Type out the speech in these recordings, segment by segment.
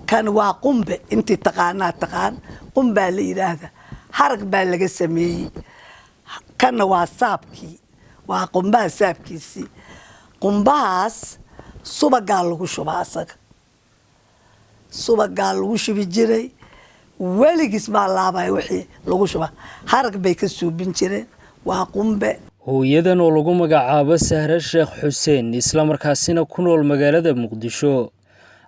كان وقنبة أنت تقانا تقان قنبة لإله حرق بالغ سمي كان وصابكي وقنبة سابكي سي قنباس صبا قال له شو باسك صبا قال له شو بيجري ولي اسمع الله باي وحي لو شو حرق بيكسو بنجري وقنبة hooyadan oo lagu magacaabo Sahra Sheekh Xuseen isla markaasina ku nool magaalada Muqdisho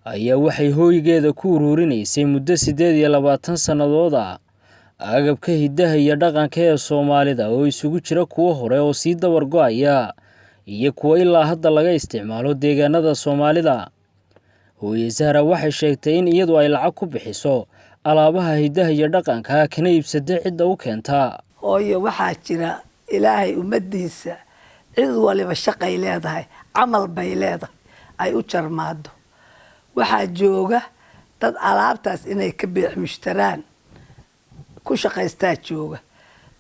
ayaa waxay hooygeeda ku ururinaysay muddo 28 sanadood ah agabka hidaha iyo dhaqanka ee Soomaalida oo isugu jira kuwa hore oo si dabar go'aya iyo kuwa ilaa hadda laga isticmaalo deegaanada Soomaalida. Hooyo Sahra waxay sheegtay in iyadu ay lacag ku bixiso alaabaha hidaha iyo dhaqanka kana iibsada cid u keenta. hooyo waxaa jira ilaahay umadiisa cid waliba shaqay leedahay amal bay leedahay ay u jarmaado waxaa jooga dad alaabtaas inay ka biix mushtaraan ku shaqaysta jooga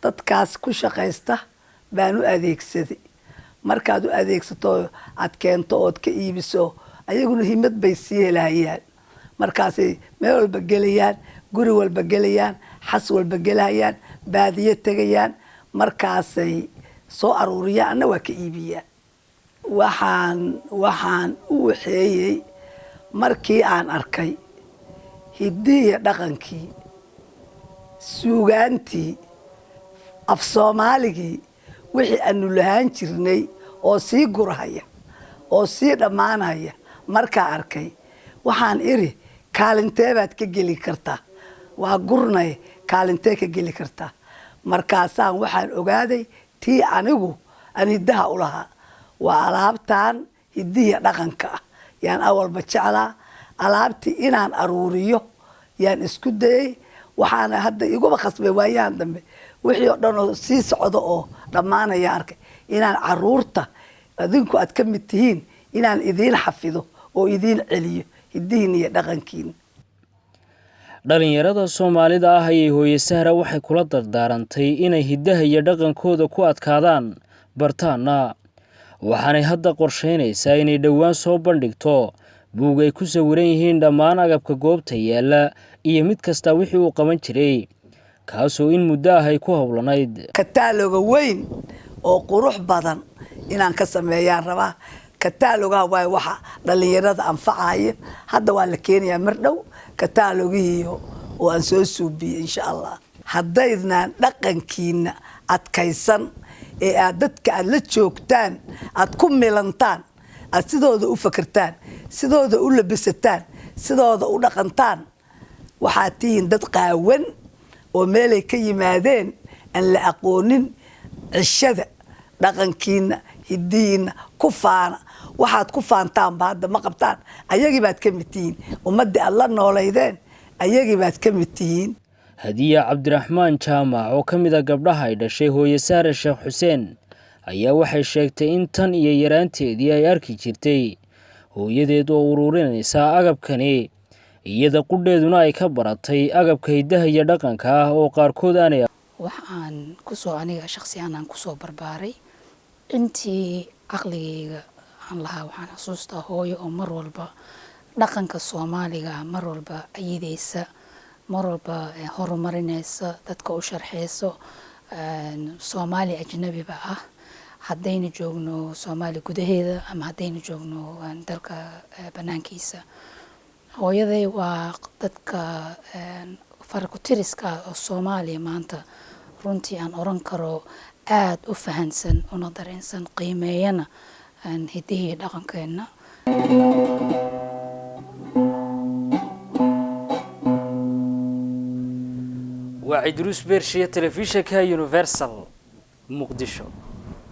dadkaas ku shaqaysta baan u adeegsaday markaad u adeegsato aad keento oo ka iibiso ayaguna himad bay sii helayaan markaas meel walba gelayaan guri walba gelayaan xas walba gelayaan baadiye tagayaan markaasay soo aruuriyaan waa ka iibiyaan waxaan u waxeeyay markii aan arkay hidiya dhaqankii suugaantii af Soomaaligii wixii aanu lahaan jirnay oo sii gurahaya oo sii dhamaanaya marka arkay waxaan iri kaalintee baad ka geli kartaa waa gurnay kaalintee ka geli kartaa markaasaan waxaan ogaaday tii anigu aan hidaha u lahaa waa alaabtan hidiya dhaqanka yaan awalba jeclaa alaabtii inaan aruuriyo yaan isku dayay waxaana hadda iguba khasbay waayaan dambe wixii oo dhan oo sii socdo oo dhamaanaya arkay inaan caruurta adinku aad ka mid tihiin inaan idiin xafido oo idiin celiyo hidiin iyo dhaqankiin. dhalinyarada Soomaalida ah ayay hooyo Sahra waxay kula dardaarantay inay hidaha iyo dhaqankooda ku adkaadaan bartaana waxaanay hadda qorsheynaysaa inay dhawaan soo bandhigto buug ay ku sawiran yihiin dhammaan agabka goobta yaala iyo mid kasta wixii uu qaban jiray kaasoo in muddo ah ay ku hawlanayd kataalooga weyn oo qurux badan inaan ka sameeyaan rabaa kataalooga way waxa dhalinyarada anfacaya hadda waa la keenayaa mar dhow kataaloogiyo oo aan soo suubiyo insha Allah haddaydnaan dhaqankiina adkaysan ee aad dadka aad la joogtaan aad ku milantaan aad sidooda u fakartaan sidooda u labisataan sidooda u dhaqantaan waxaad tihiin dad qaawan oo meelay ka yimaadeen aan la aqoonin cishada dhaqankiina hidiina ku faana waxaad ku faantaan baad ma qabtaan ayagii baad ka mid tihiin ummadii alla nooleydeen ayagii baad ka mid tihiin. Hadiya Cabdiraxmaan Jaamac oo ka mid ah gabdhaha ay dhashay hooyo Sahra Sheekh Xuseen ayaa waxay sheegtay in tan iyo yaraanteedii ay arki jirtay hooyadeed oo ururinaysa agabkani iyada qudheeduna ay ka baratay agabka hidaha iyo dhaqanka ah oo qaarkood aanay waxaan ku soo aniga shakhsiyan aan ku soo barbaaray intii aqligayga aan lahaa waxaan xasuustaa hooyo oo mar walba dhaqanka Soomaaliga mar walba ayideysa mar walba horumarinaysa dadka u sharxeyso Soomaali ajnabiba ah haddayna joogno Soomaali gudaheeda ama haddayna joogno dalka banaankiisa hooyaday waa dadka farqutiriska oo Soomaaliya maanta runtii aan oran karo aad u fahansan una dareensan qiimeeyana hidihi dhaqankeena. waa Idris Bershiya telefishinka Universal Muqdisho.